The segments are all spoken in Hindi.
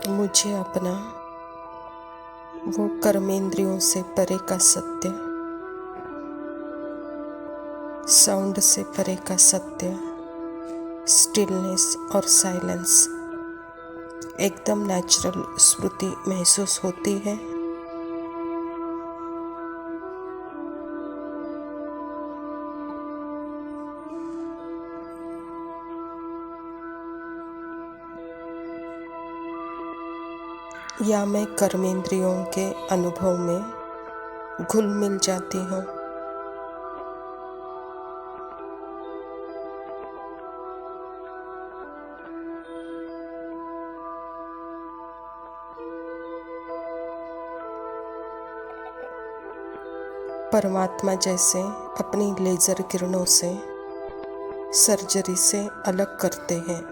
मुझे अपना वो कर्मेंद्रियों से परे का सत्य, साउंड से परे का सत्य, स्टिलनेस और साइलेंस एकदम नेचुरल स्मृति महसूस होती है। या मैं कर्मेंद्रियों के अनुभव में घुल मिल जाती हूँ। परमात्मा जैसे अपनी लेज़र किरणों से सर्जरी से अलग करते हैं।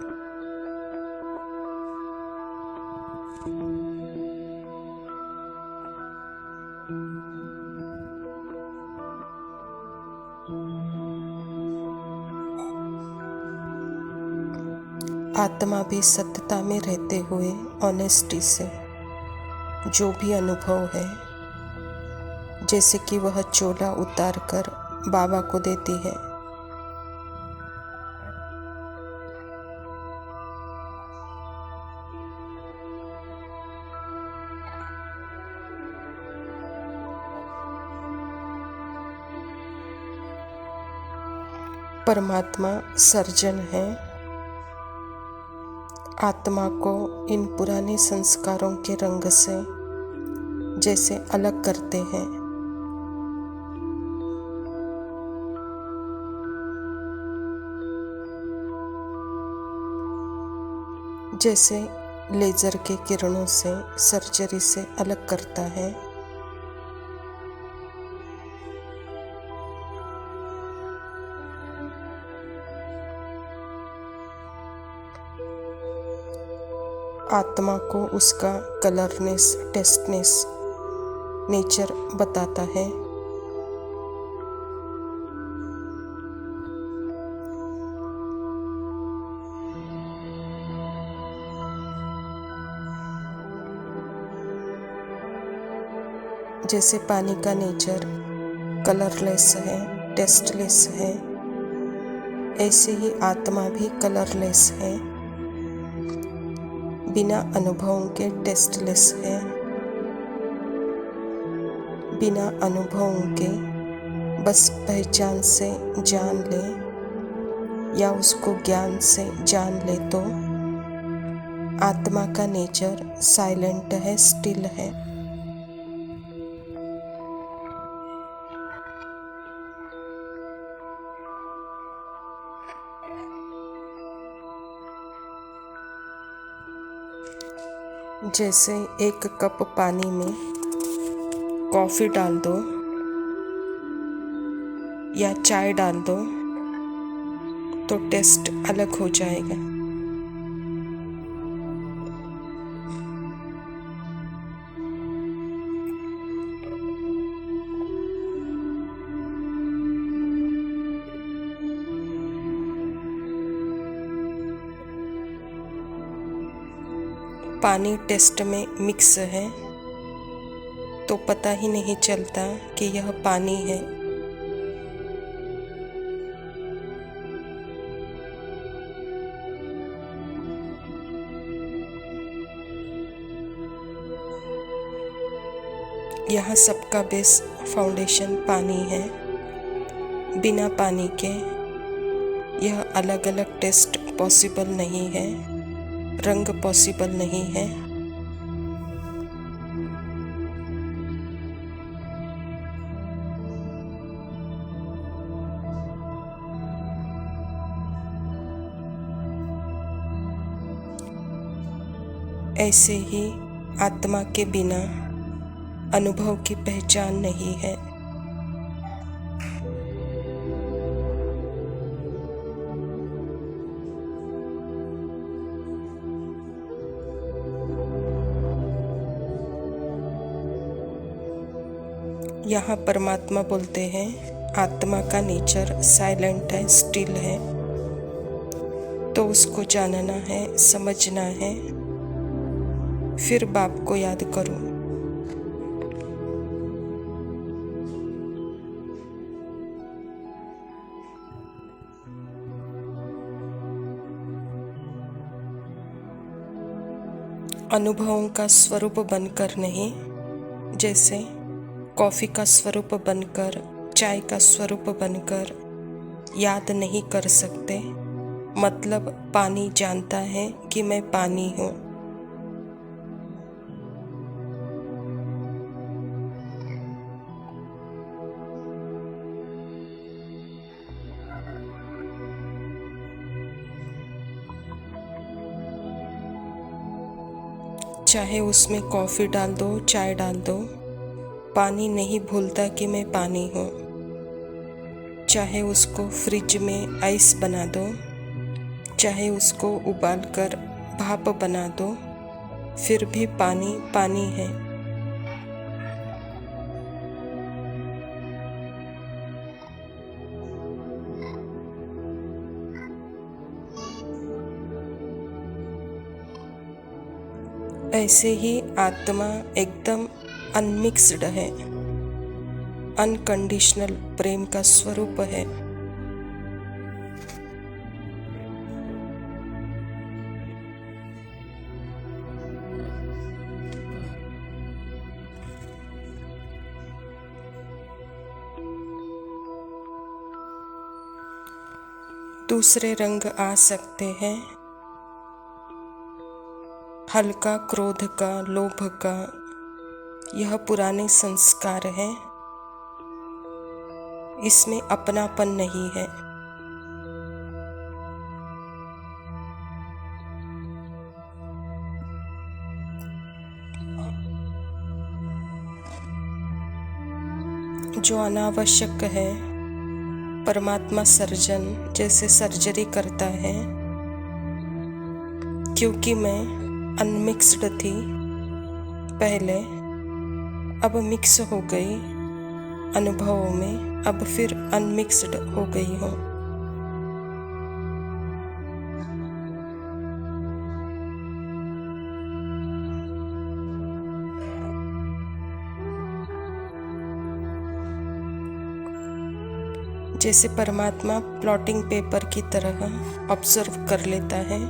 आत्मा भी सत्यता में रहते हुए ऑनेस्टी से जो भी अनुभव है, जैसे कि वह चोला उतार कर बाबा को देती है। परमात्मा सर्जन है। आत्मा को इन पुराने संस्कारों के रंग से जैसे अलग करते हैं। जैसे लेज़र के किरणों से सर्जरी से अलग करता है। आत्मा को उसका कलरनेस, टेस्टनेस नेचर बताता है। जैसे पानी का नेचर कलरलेस है, टेस्टलेस है, ऐसे ही आत्मा भी कलरलेस है, बिना अनुभवों के टेस्टलेस है, बिना अनुभवों के बस पहचान से जान ले या उसको ज्ञान से जान ले तो आत्मा का नेचर साइलेंट है, स्टिल है। जैसे एक कप पानी में कॉफ़ी डाल दो या चाय डाल दो तो टेस्ट अलग हो जाएगा। पानी टेस्ट में मिक्स है तो पता ही नहीं चलता कि यह पानी है। यहाँ सबका बेस फाउंडेशन पानी है। बिना पानी के यह अलग अलग टेस्ट पॉसिबल नहीं है, रंग पॉसिबल नहीं है। ऐसे ही आत्मा के बिना अनुभव की पहचान नहीं है। यहाँ परमात्मा बोलते हैं आत्मा का नेचर साइलेंट है, स्टिल है, तो उसको जानना है, समझना है। फिर बाप को याद करो। अनुभवों का स्वरूप बनकर नहीं, जैसे कॉफ़ी का स्वरूप बनकर, चाय का स्वरूप बनकर याद नहीं कर सकते। मतलब पानी जानता है कि मैं पानी हूँ। चाहे उसमें कॉफ़ी डाल दो, चाय डाल दो, पानी नहीं भूलता कि मैं पानी हूँ। चाहे उसको फ्रिज में आइस बना दो, चाहे उसको उबालकर भाप बना दो, फिर भी पानी पानी है। ऐसे ही आत्मा एकदम अनमिक्स्ड है, अनकंडीशनल प्रेम का स्वरूप है। दूसरे रंग आ सकते हैं, हल्का क्रोध का, लोभ का, यह पुराने संस्कार है। इसमें अपनापन नहीं है। जो अनावश्यक है, परमात्मा सर्जन जैसे सर्जरी करता है। क्योंकि मैं अनमिक्स्ड थी पहले, अब मिक्स हो गई अनुभवों में, अब फिर अनमिक्स्ड हो गई हूँ। जैसे परमात्मा प्लॉटिंग पेपर की तरह ऑब्जर्व कर लेता है,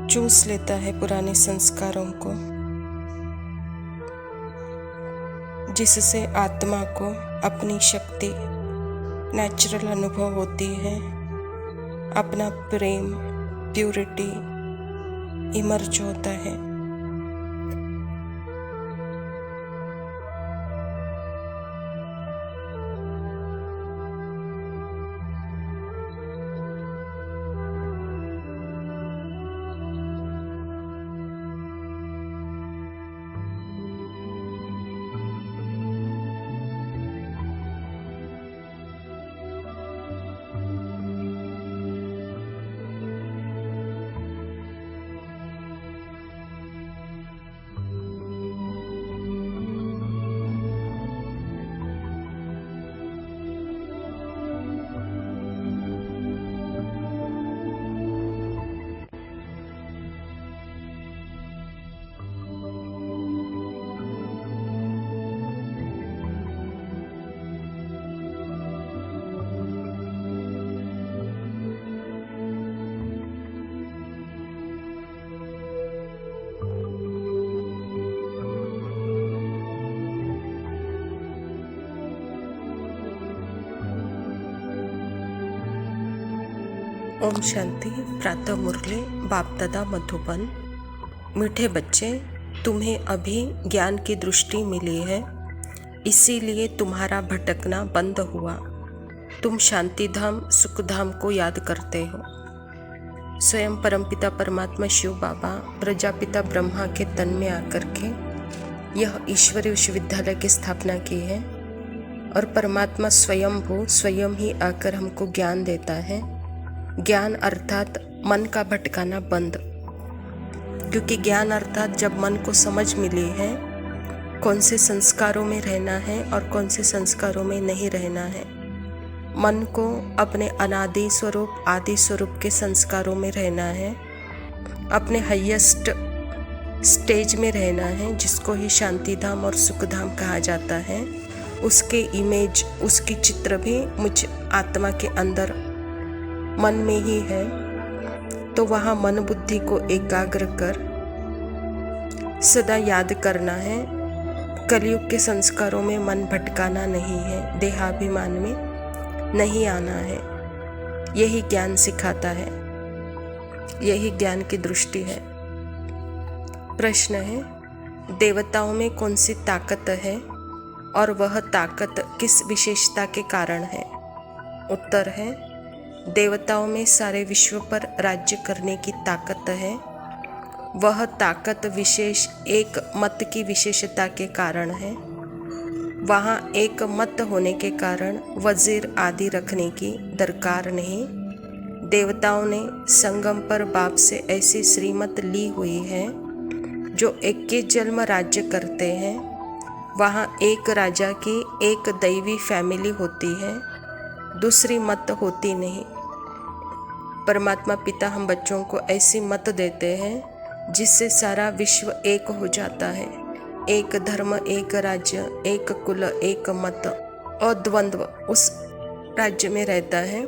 चूस लेता है पुराने संस्कारों को, जिससे आत्मा को अपनी शक्ति नेचुरल अनुभव होती है, अपना प्रेम, प्यूरिटी इमर्ज होता है। ओम शांति। प्रातः मुरली बाप दादा मधुबन। मीठे बच्चे, तुम्हें अभी ज्ञान की दृष्टि मिली है, इसीलिए तुम्हारा भटकना बंद हुआ। तुम शांति धाम, सुख धाम को याद करते हो। स्वयं परमपिता परमात्मा शिव बाबा प्रजापिता ब्रह्मा के तन में आकर के यह ईश्वरीय विश्वविद्यालय की स्थापना की है, और परमात्मा स्वयं ही आकर हमको ज्ञान देता है। ज्ञान अर्थात मन का भटकाना बंद, क्योंकि ज्ञान अर्थात जब मन को समझ मिली है कौन से संस्कारों में रहना है और कौन से संस्कारों में नहीं रहना है, मन को अपने अनादि स्वरूप, आदि स्वरूप के संस्कारों में रहना है, अपने हाईएस्ट स्टेज में रहना है, जिसको ही शांति धाम और सुख धाम कहा जाता है। उसके इमेज, उसकी चित्र भी मुझ आत्मा के अंदर मन में ही है। तो वहाँ मन बुद्धि को एकाग्र कर सदा याद करना है। कलयुग के संस्कारों में मन भटकाना नहीं है, देहाभिमान में नहीं आना है। यही ज्ञान सिखाता है, यही ज्ञान की दृष्टि है। प्रश्न है, देवताओं में कौन सी ताकत है और वह ताकत किस विशेषता के कारण है? उत्तर है, देवताओं में सारे विश्व पर राज्य करने की ताकत है। वह ताकत विशेष एक मत की विशेषता के कारण है। वहाँ एक मत होने के कारण वजीर आदि रखने की दरकार नहीं। देवताओं ने संगम पर बाप से ऐसी श्रीमत ली हुई है जो एक के जन्म राज्य करते हैं। वहाँ एक राजा की एक दैवी फैमिली होती है, दूसरी मत होती नहीं। परमात्मा पिता हम बच्चों को ऐसी मत देते हैं जिससे सारा विश्व एक हो जाता है। एक धर्म, एक राज्य, एक कुल, एक मत, अद्वंद्व उस राज्य में रहता है।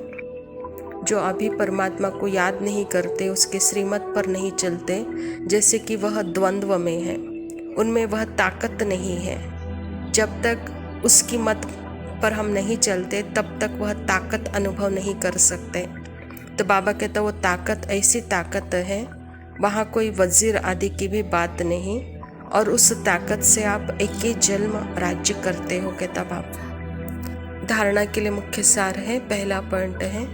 जो अभी परमात्मा को याद नहीं करते, उसके श्रीमत पर नहीं चलते, जैसे कि वह द्वंद्व में है, उनमें वह ताकत नहीं है। जब तक उसकी मत पर हम नहीं चलते तब तक वह ताकत अनुभव नहीं कर सकते। तो बाबा कहता वो ताकत ऐसी ताकत है, वहाँ कोई वजीर आदि की भी बात नहीं, और उस ताकत से आप एक ही जन्म राज्य करते हो, कहता बाबा। धारणा के लिए मुख्य सार है, पहला पॉइंट है,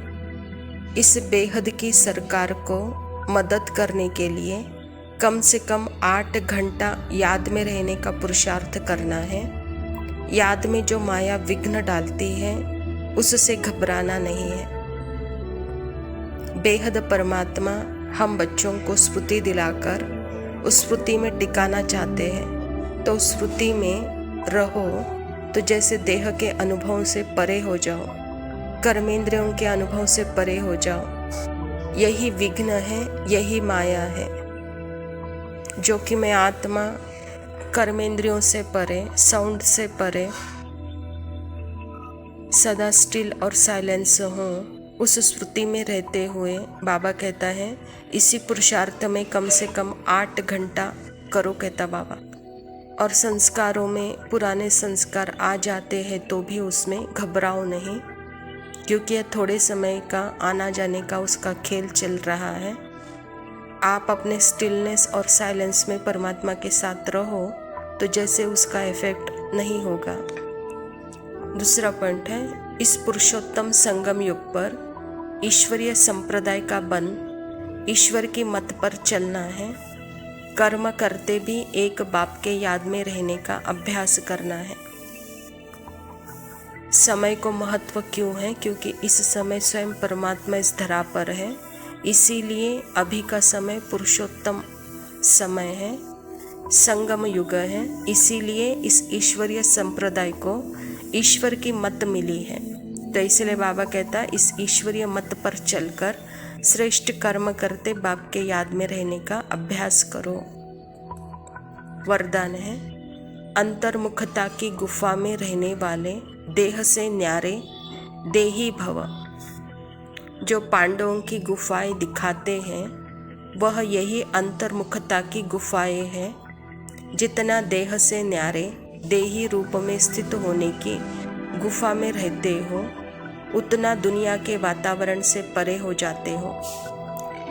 इस बेहद की सरकार को मदद करने के लिए कम से कम 8 घंटा याद में रहने का पुरुषार्थ करना है। याद में जो माया विघ्न डालती है उससे घबराना नहीं है। बेहद परमात्मा हम बच्चों को स्मृति दिलाकर उस स्मृति में टिकाना चाहते हैं। तो स्मृति में रहो तो जैसे देह के अनुभव से परे हो जाओ, कर्मेंद्रियों के अनुभव से परे हो जाओ। यही विघ्न है, यही माया है, जो कि मैं आत्मा कर्मेंद्रियों से परे, साउंड से परे सदा स्टिल और साइलेंस हूँ। उस स्मृति में रहते हुए बाबा कहता है इसी पुरुषार्थ में कम से कम 8 घंटा करो, कहता बाबा। और संस्कारों में पुराने संस्कार आ जाते हैं तो भी उसमें घबराओ नहीं, क्योंकि यह थोड़े समय का आना जाने का उसका खेल चल रहा है। आप अपने स्टिलनेस और साइलेंस में परमात्मा के साथ रहो तो जैसे उसका इफेक्ट नहीं होगा। दूसरा पॉइंट है, इस पुरुषोत्तम संगम युग पर ईश्वरीय संप्रदाय का बन ईश्वर की मत पर चलना है। कर्म करते भी एक बाप के याद में रहने का अभ्यास करना है। समय को महत्व क्यों है? क्योंकि इस समय स्वयं परमात्मा इस धरा पर है, इसीलिए अभी का समय पुरुषोत्तम समय है, संगम युग है। इसीलिए इस ईश्वरीय संप्रदाय को ईश्वर की मत मिली है। तो इसलिए बाबा कहता है इस ईश्वरीय मत पर चलकर श्रेष्ठ कर्म करते बाप के याद में रहने का अभ्यास करो। वरदान है, अंतर्मुखता की गुफा में रहने वाले देह से न्यारे देही भव। जो पांडवों की गुफाएं दिखाते हैं वह यही अंतर्मुखता की गुफाएं हैं। जितना देह से न्यारे देही रूप में स्थित होने की गुफा में रहते हो, उतना दुनिया के वातावरण से परे हो जाते हो।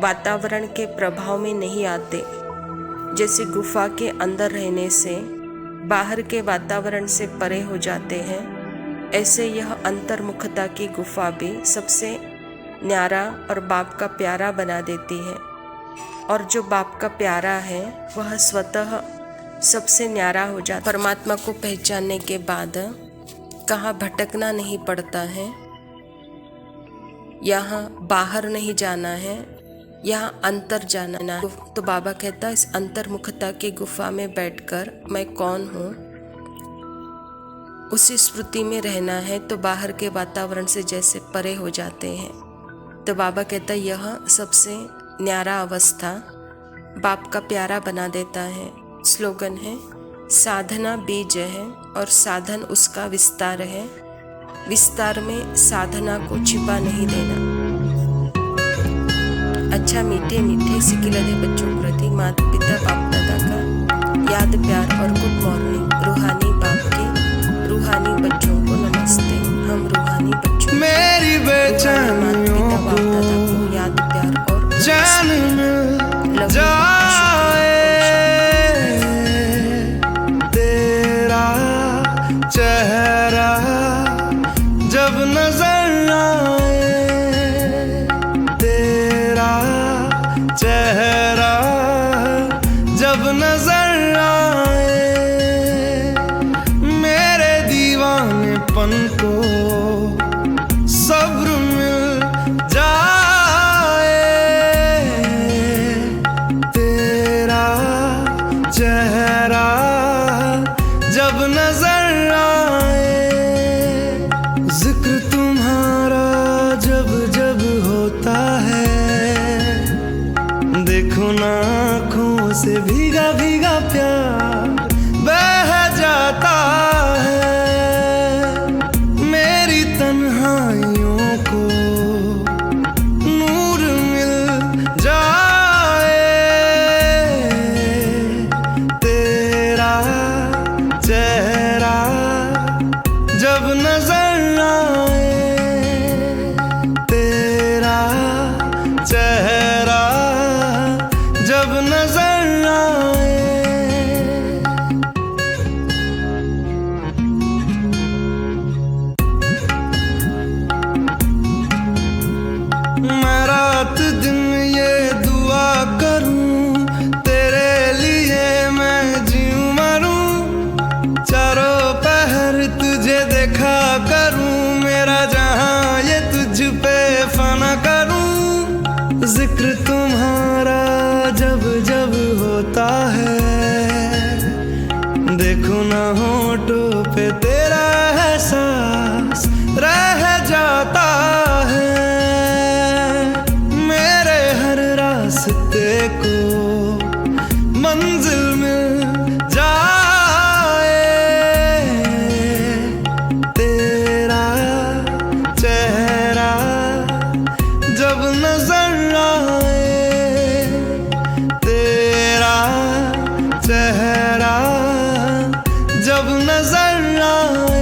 वातावरण के प्रभाव में नहीं आते। जैसे गुफा के अंदर रहने से बाहर के वातावरण से परे हो जाते हैं, ऐसे यह अंतर्मुखता की गुफा भी सबसे न्यारा और बाप का प्यारा बना देती है। और जो बाप का प्यारा है वह स्वतः सबसे न्यारा हो जाता। परमात्मा को पहचानने के बाद कहाँ भटकना नहीं पड़ता है, यहाँ बाहर नहीं जाना है, यहाँ अंतर जाना है। तो बाबा कहता है इस अंतर्मुखता की गुफा में बैठकर मैं कौन हूँ, उसी स्मृति में रहना है। तो बाहर के वातावरण से जैसे परे हो जाते हैं। तो बाबा कहता है यह सबसे न्यारा अवस्था बाप का प्यारा बना देता है। स्लोगन है, साधना बीज है और साधन उसका विस्तार है, विस्तार में साधना को छिपा नहीं देना। अच्छा मीठे मीठे सिकिलधे बच्चों प्रति माता पिता बाप दादा का याद प्यार और गुड मॉर्निंग। रूहानी बाप के रूहानी बच्चों को नमस्ते। हम रूहानी बच्चों मेरी बेचैनियों बाप दादा को याद प्यार और जान मिल जाए, तेरा चेहरा जब नजर आए, तेरा चेहरा जब नजर आए, मेरे दीवानेपन को सब्र मिल जाए, तेरा चेहरा जब नजर आए, जिक्र तुम्हारा जब जब होता है, देखो ना आँखों से भीगा भीगा प्यार बह जाता है, मेरी तन्हाइयों को नूर मिल जाए, तेरा चेहरा जब नजर आए, तेरा चेहरा जब नजर आए। मैं रात दिन ये दुआ करूं, तेरे लिए मैं जीऊं मरूं, चारों पहर तुझे देखा करूं, मेरा जहां ये तुझ पे फना करूं, जिक्र तुम्हारा जब जब होता है, देखो ना होठों पे तेरा एहसास रह जाता है, मेरे हर रास्ते को मंजिल मिल जाए, तेरा चेहरा जब नजर आए, तेरा चेहरा जब नजर आए।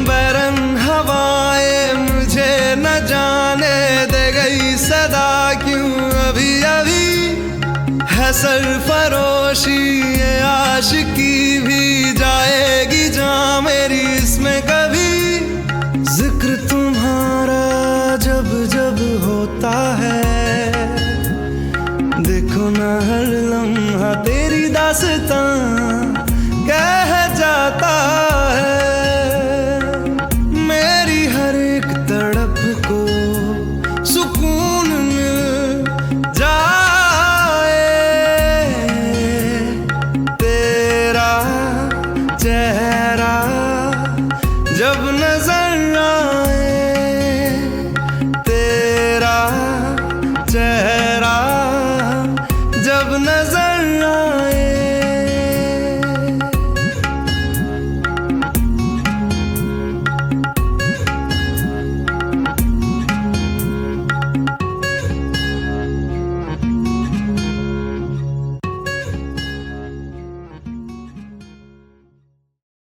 बरन हवाएं मुझे न जाने दे गई सदा क्यों अभी अभी, है सरफरोशी ये आशिकी भी जाएगी जहाँ मेरी इसमें कभी, जिक्र तुम्हारा जब जब होता है, देखो ना हर लम्हा तेरी दास्तां